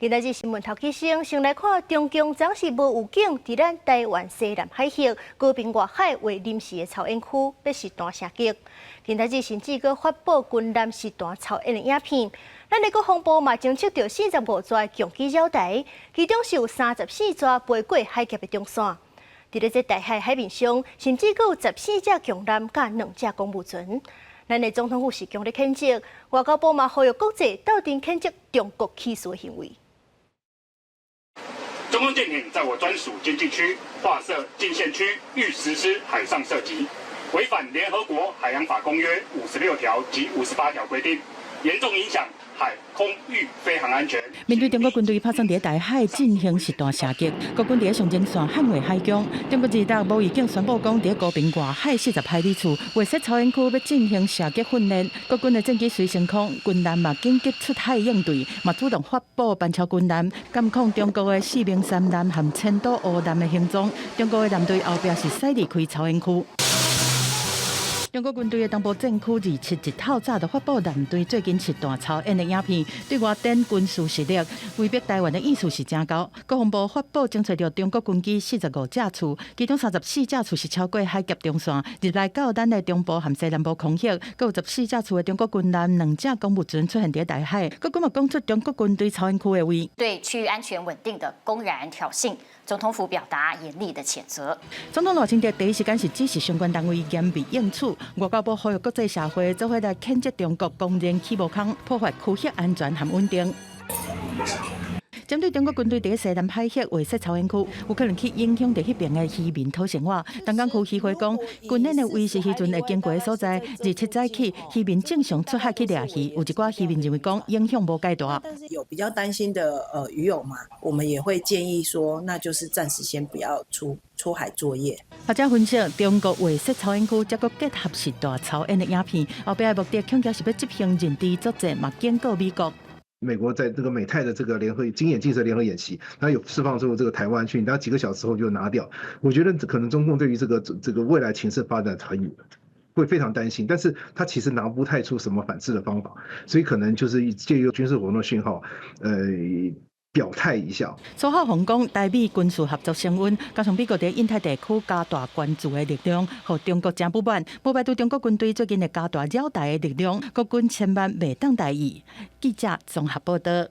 今仔日新闻头起先，先来看中共暂时无有警伫咱台湾西南海峡和平外海为临时的操演区要实弹射击。今仔日甚至阁发布军舰实弹操演的影片。咱的国防部嘛侦测到45撮强击扰台，其中是有34撮飞过海峡的中线。伫咧这大海海面上，甚至阁有14只强舰甲2只公务船。咱的总统府是强烈谴责，外交部嘛呼吁国际斗阵谴责中国起诉的行为。 中共舰艇在我专属经济区划设禁限区，欲实施海上射击，违反联合国海洋法公约56条及58条规定，严重影响海空域飞航安全。面对中国军队拍算伫台海进行实弹射击，国军伫上前线捍卫海疆。中国日前无预警宣布讲，伫高平外海40海里处画设操演区要进行射击训练。国军的战机随升空，军舰嘛紧急出海应对，嘛主动发布班超军舰，监控中国的4名三艦和千岛乌艦的行踪。中国的舰队后壁是驶离开操演区。 中国军队的东部战区27日透早就发布舰队最近实弹操演的影片，对外展军事实力，威逼台湾的意思是真高。国防部发布侦测到中国军机45架次，其中34架次是超过海峡中线，入来到咱的中部和西南部空域，各有14架次的中国军舰、2只公务船出现在台海。国军嘛讲出中国军队操演区的位，对区域安全稳定的公然挑衅。 总统府表达严厉的谴责。总统赖清德第一时间是指示相关单位严厉应处。外交部呼吁国际社会做伙来谴责中国公然起无空，破坏区域安全和稳定。针对中国军队伫西南海峡画设操演区，有可能去影响到迄边的渔民讨生活。东港区渔会讲，军舰的维持渔船会经过的所在，自7早起，渔民正常出海去掠鱼。有一寡渔民认为讲影响无介大。但是有比较担心的渔友嘛，我们也会建议说，那就是暂时先不要出海作业。学者分析，中国画设操演区，再搁结合实弹操演的影片，后壁的目的恐惊是要执行认知作战，嘛警告美国。 美国在这个美泰的这个经验建设联合演习，它有释放出这个台湾去，然后几个小时后就拿掉。我觉得可能中共对于这个未来情势发展会非常担心，但是他其实拿不太出什么反制的方法，所以可能就是借由军事活动讯号，表态一下。苏浩宏讲，台美军事合作升温，加上美国在印太地区加大关注的力量，和中国真不满。不排除中国军队最近的加大扰台的力量，国军千万袂当大意。记者综合报道。